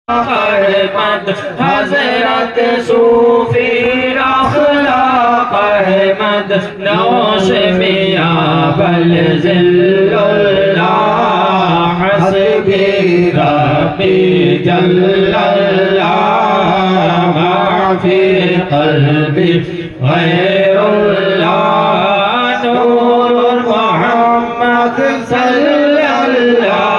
अहमद हजरत सूफी अखलाक Ahmad nosh मियां बल जिल्लुल्लाह हस्बी रब्बी जल्लल्लाह माफी क़ल्बी गैरुल्लाह नूर मोहम्मद सल्लल्लाह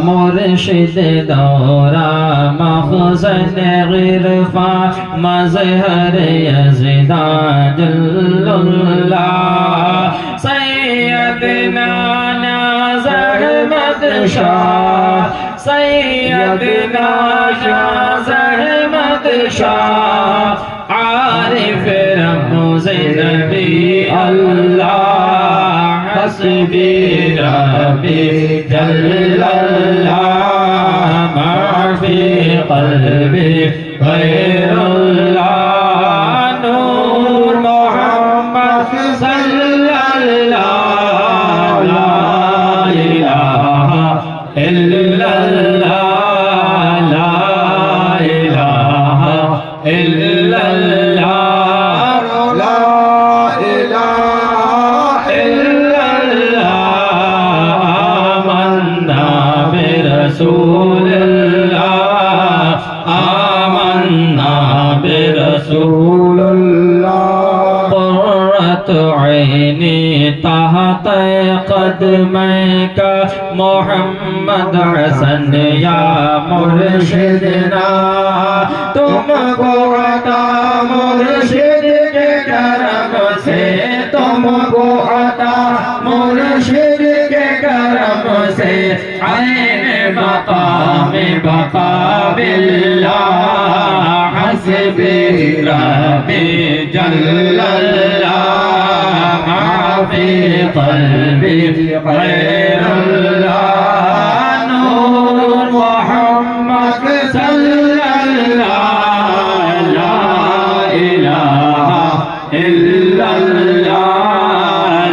मुर्शिद दौरा मखज़न गिरफ़ा मज़हर यज़दा जल्लुल्लाह सैयदना नाज़ अहमद शाह सैयदना नाज़ अहमद शाह आरिफ रमज़ नबी अल्लाह हस्बी रब्बी जल्लल्लाह माफी क़ल्बी गैरुल्लाह नूर मोहम्मद सल्लल्लाह ला इलाहा इल्लल्लाह ला इलाहा इल्लल्लाह तहत कदमैक मोहम्मद हसन या मुर्शिदना तुमको अता मुर्शिद के करम से तुमको अता मुर्शिद के करम से ऐन मकाम बका बिल्लाह हस्बी रब्बी जल्लल्लाह माफी क़ल्बी गैरुल्लाह नूर मोहम्मद सल्लल्लाह ला इलाहा इल्लल्लाह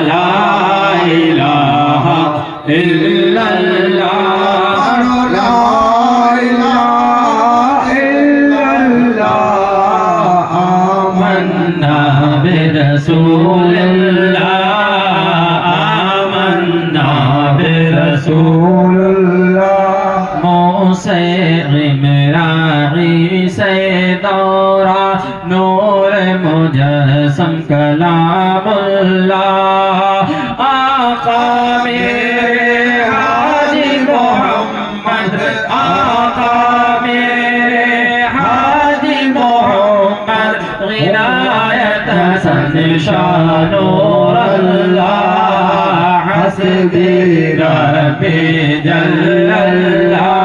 ला इलाहा इल्लल्लाह ला इलाहा इल्लल्लाह आमन्ना बिरसूलिल्लाह मूसे इमरानी से दौरा नूर मुजस्सम कलामुल्लाह आका मेरे हाजी मोहम्मद आका मेरे हाजी मोहम्मद गिनायत हसन शाह नूर अल्लाह हस्बी रब्बी जल्लल्लाह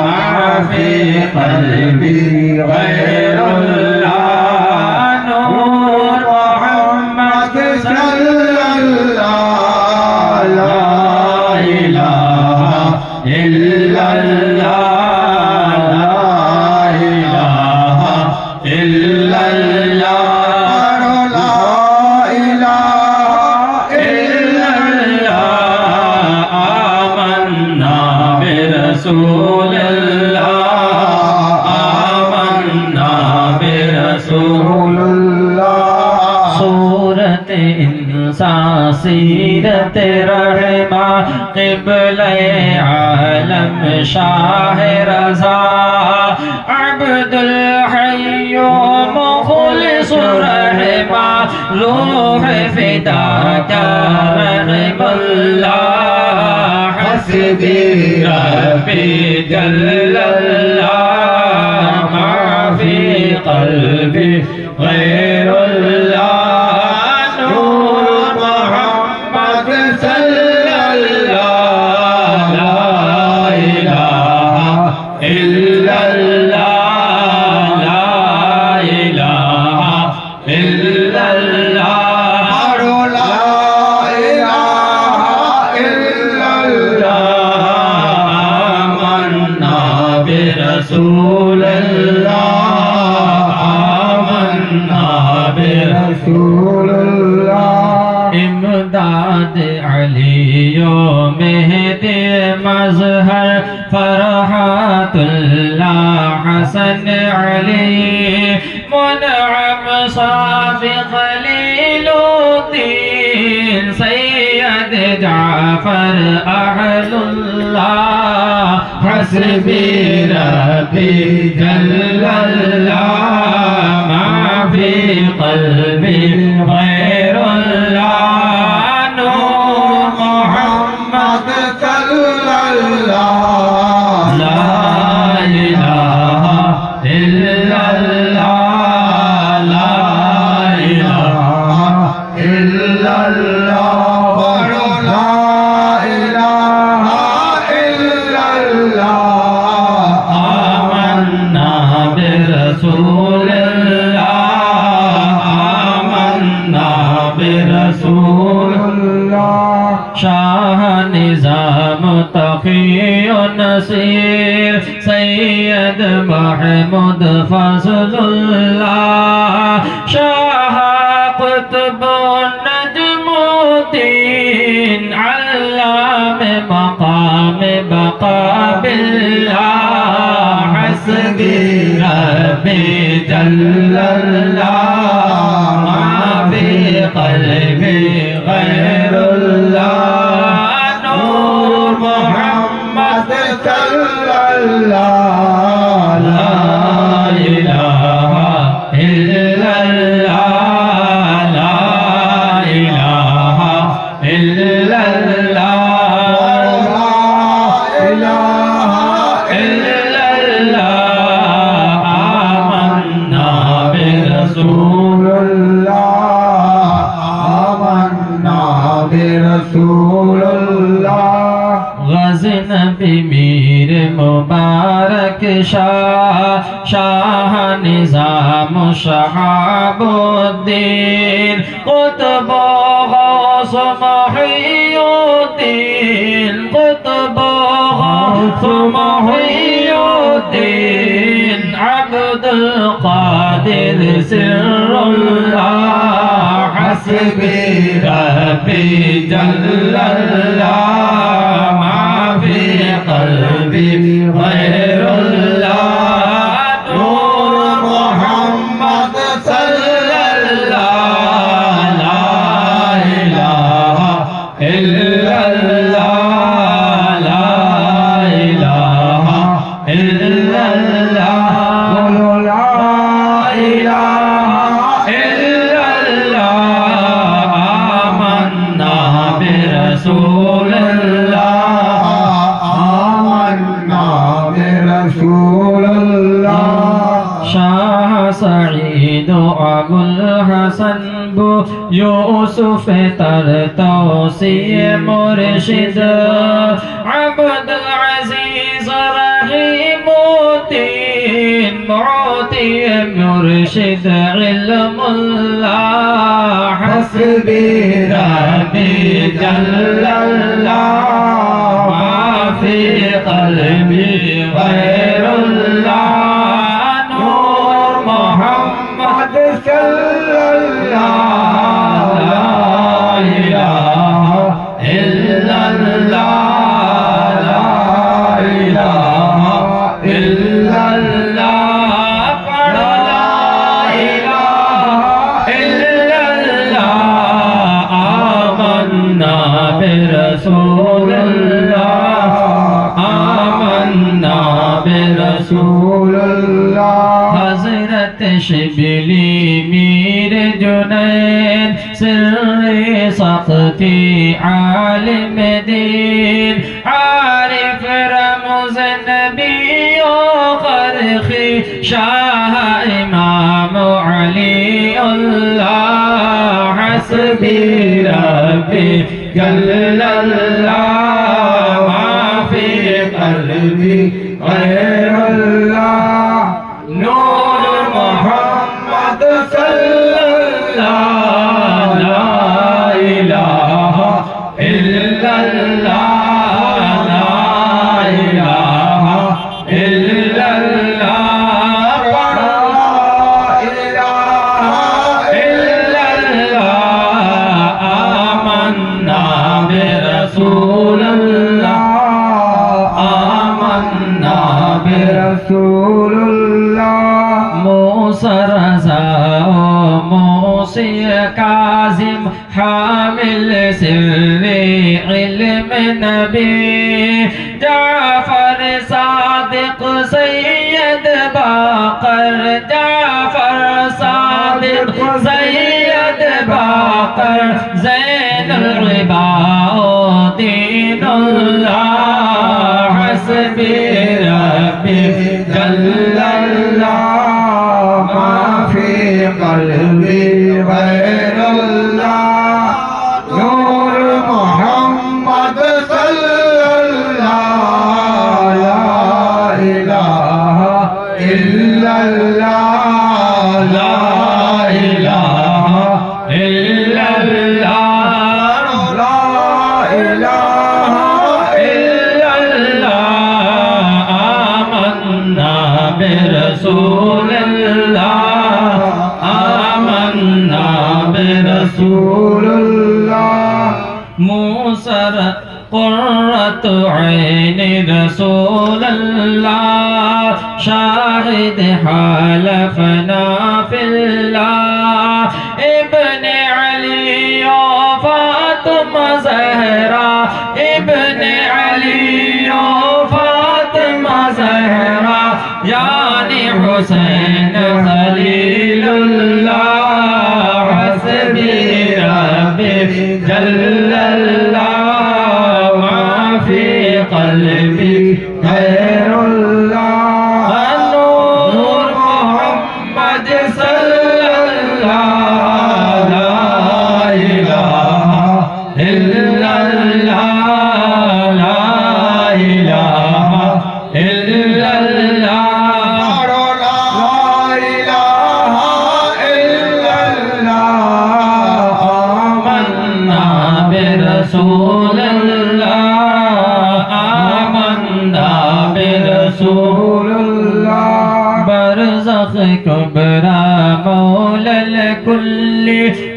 माफी क़ल्बी गैरुल्लाह नूर मोहम्मद सल्लल्लाह ला इलाहा इल्लल्लाह ला इलाहा इल्लल्लाह सीरत रहमा क़िबले आलम शाह रज़ा अब्दुल हय्यु मुख़लिस रहमा रूह फ़िदा रहमल्लाह हस्बी रब्बी जल्लल्लाह माफी क़ल्बी गैरुल्लाह इल्लल्लाह ला इलाहा रसूलुल्लाह इमदाद अलियो मेहदी मजहर फरहातुल्लाह हसन अली मुनअम साफी खलीलुद्दीन सैयद जाफर अहलुल्लाह हस्बी रब्बी जल्लल्लाह मा फी क़ल्बी गैरुल्लाह नूर मोहम्मद सल्लल्लाह ला इलाहा इल्लल्लाह ला इलाहा इल्लल्लाह पढ़ो ला इलाहा इल्लल्लाह आमन्ना बिरसूलिल्लाह आमन्ना बिरसूलिल्लाह शाह निजाम तक़ी नसीर सैयद महमूद फज़लुल्लाह शाह कुतुब नजमुद्दीन अल्लाम मकाम बका बिल्लाह हस्बी रब्बी जल्लल्लाह मा फी क़ल्बी गैरुल्लाह नूर मोहम्मद सल्लल्लाह ला इलाहा इल्लल्लाह ला इलाहा इल्लल्लाह ला इलाहा इल्लल्लाह आमन्ना बिरसूलुल्लाह आमन्ना बिरसूलुल्लाह गज़नबी मीर मुबारक शाह निज़ाम शहाबुद्दीन कुतुब गौस मुहियुद्दीन कुतुब गौस मुहियुद्दीन अब्दुल कादिर सिर्रुल्लाह हस्बी रब्बी जल्लल्लाह मा फी क़ल्बी गैरुल्लाह नूर मोहम्मद सल्लल्लाह ला इलाहा इल्लल्लाह ला इलाहा इल्लल्लाह बोलो ला इलाहा इल्लल्लाह आमन्ना बिरसूलिल्लाह आमन्ना बिरसूलुल्लाह शाह सईद अबुल हसन बु यूसुफ तरतौसी मुर्शिद अब्दुल अजीज रहीमुद्दीन मोती मुर्शिद इल्मुल्लाह हस्बी रब्बी जल्लल्लाह मा फी क़ल्बी गैरुल्लाह नूर मोहम्मद सल्लल्लाह ला इलाहा इल्लल्लाह ला इलाहा इल्लल्लाह पढ़ो ला इलाहा इल्लल्लाह आमन्ना बिरसूलिल्लाह आमन्ना बिरसूलिल्लाह हज़रत शिबली मीर जुनैद सिर्रे सख्ती आलिम दीन आरिफ रमज़ नबी क़रख़ी शाह इमाम अली अल्लाह हस्बी रब्बी जल्लल्लाह मा फी क़ल्बी गैरुल्लाह नूर मोहम्मद सल्लल्लाह ला इलाहा इल्लल्लाह ला इलाहा इल्लल्लाह ला इलाहा रज़ा मूसी काज़िम हामिल सिर्रे इल्म नबी जाफर सादिक सैयद बाकर जाफर सादिक सैयद बाकर ज़ैनुल इबादीनुल्लाह हस्बी रब्बी जल्लल्लाह मा फी क़ल्बी गैरुल्लाह नूर मोहम्मद सल्लल्लाह ला इलाहा इल्लल्लाह ला इलाहा इल्लल्लाह ला इलाहा इल्लल्लाह आमन्ना बिरसूलिल्लाह आमन्ना बिरसूलिल्लाह मूसर قرة عين رسول الله شاهد حلفنا في الله ابن علي فاطمة زهرا ابن علي فاطمة زهرا يعني حسين خليل الله حسبي ربي جل الله قلبي غير الله نور محمد صلى الله لا إله إلا الله لا إله إلا الله لا إله إلا الله آمنا برسول الله برسول الله برزخ كبرى مولى الكل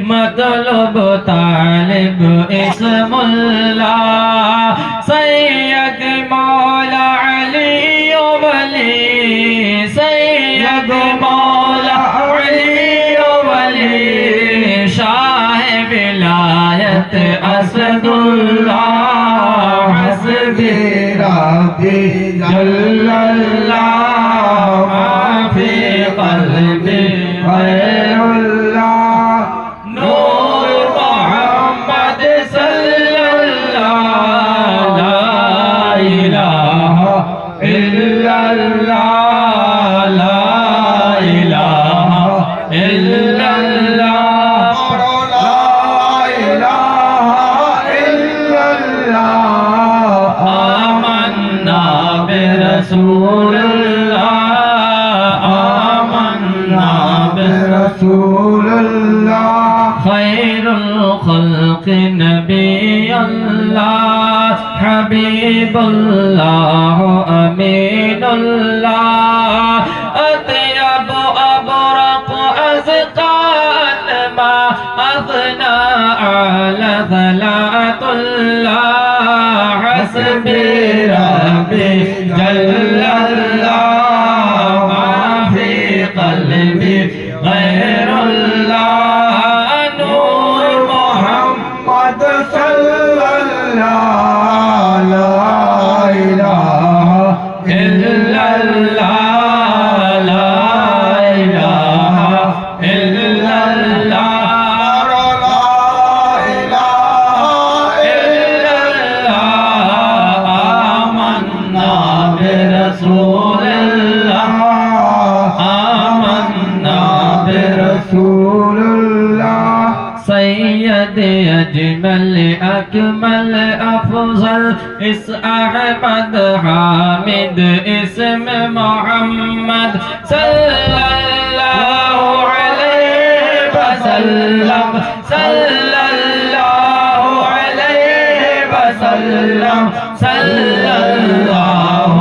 مطلب طالب اسم الله سيد مولا علي ولي سيد مولا علي ولي شاه ولاية أسد الله حسبي ربي جل الله ما في قلبي غير الله نور محمد صلى الله لا إله إلا الله لا إله إلا الله لا إله إلا الله آمنا برسول الله آمنا رسول الله خير الخلق نبي الله حبيب الله أمين الله أطيب أبرق أزكى ما أثنى على ثلاث الله حسبي ربي جل الله ما في قلبي غير الله نور محمد صلى الله لا إله إلا الله لا إله إلا الله لا إله إلا الله آمنا برسول الله آمنا برسول رسول الله سيد أجمل أكمل أفضل اس أحمد حامد اسم محمد صلى الله عليه وسلم صلى الله عليه وسلم صلى الله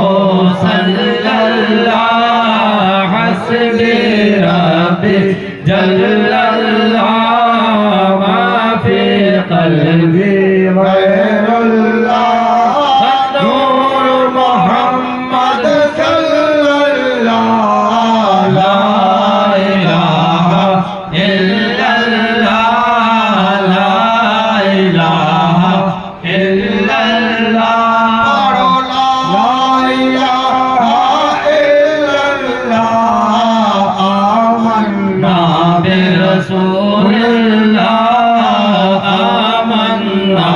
حسبي ربي جل الله ما في قلبي غير الله نور محمد صلى الله لا إله बिरसूलिल्लाह आमन्ना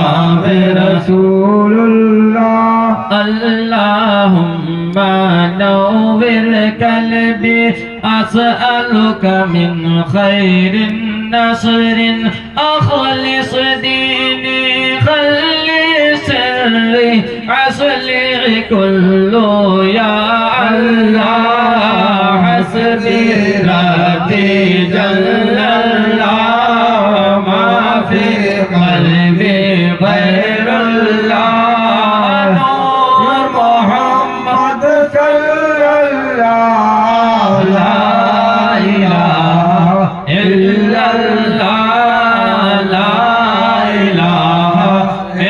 रसूलुल्लाह अल्लाहुम्मा नव्विर कल्बी अस्अलुका मिन खैरिन नसरिन अखलिस दीनी खल्ली सिर्री असली कुल्लु या अल्लाह हस्बी रब्बी जल्लल्लाह मा फी क़ल्बी गैरुल्लाह नूर मोहम्मद सल्लल्लाहु ला इलाहा इल्लल्लाह ला इलाहा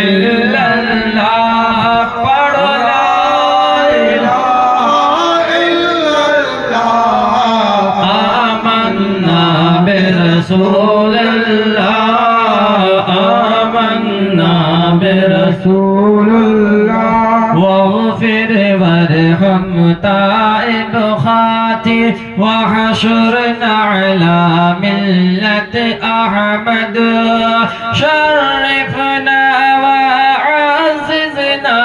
इल्लल्लाह पढ़ो ला इलाहा इल्लल्लाह आमन्ना बिरसूलिल्लाह आमन्ना बिरसूलिल्लाह वाग़फिर वरहम ताइब खाती वहशुरना अला मिल्लत अहमद शर्रिफना वअज़्ज़िज़ना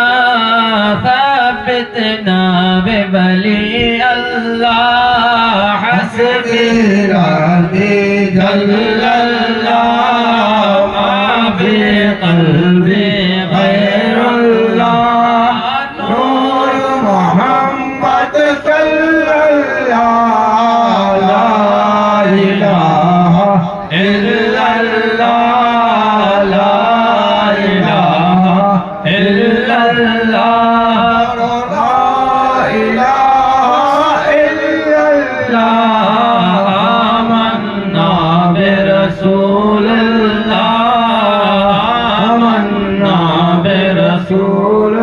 थब्बितना बिवली अल्लाह हस्बी रब्बी जल्लल्लाह मा फी क़ल्बी गैरुल्लाह नूर मोहम्मद सल्लल्लाहु ला इलाहा इल्लल्लाह ला इलाहा इल्लल्लाह ला इलाहा इल्लल्लाह आमन्ना बिरसूलिल्लाह आमन्ना बिरसूलिल्लाह।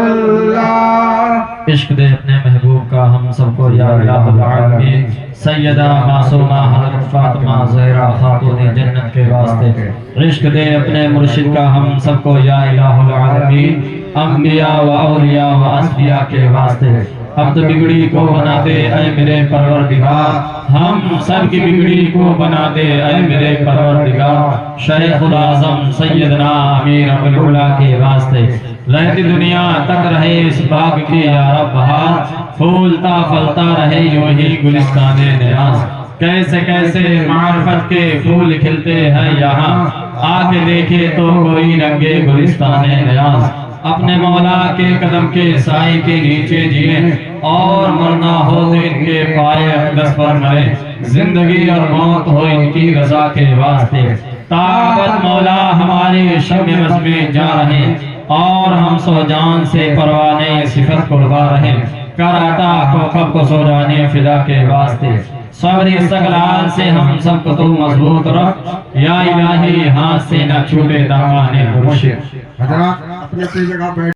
इश्क दे अपने महबूब का हम सबको या इलाहुल आलमीन सैयदा मासूमा हज़रत फातिमा ज़हरा खातून जन्नत के वास्ते। इश्क दे अपने मुर्शिद का हम सबको या इलाहुल आलमीन अंबिया व औलिया व अस्फिया के वास्ते। अब तो बिगड़ी को बना दे ऐ मेरे परवरदिगार, हम सब की बिगड़ी को बना दे ऐ मेरे परवरदिगार। शेखुल आज़म सैयदना अमीर अबुल उला के वास्ते। रहती दुनिया तक रहे इस बाग की या रब बहार, फूलता फलता रहे यूं ही गुलिस्ताने नियाज़। कैसे कैसे मार्फत के फूल खिलते हैं यहाँ, आके देखे तो कोई रंगे गुलिस्ताने नियाज़। अपने मौला के कदम के साए के नीचे जिए और मरना हो तो इनके पाए अक़दस पर मरे। जिंदगी और मौत हो इनकी रजा के वास्ते। ताकत मौला हमारे शब बस में जा रहे और हम सो जान से परवाने सिफत कुर्बा रहे। कराता को कब को सो जाने फिदा के वास्ते। सब्र इस्तक़लाल से हम सबको तो मजबूत रख या इलाही, हाथ से न छूटे दामाने मुर्शिद। हज़रात अपनी अपनी जगह बैठ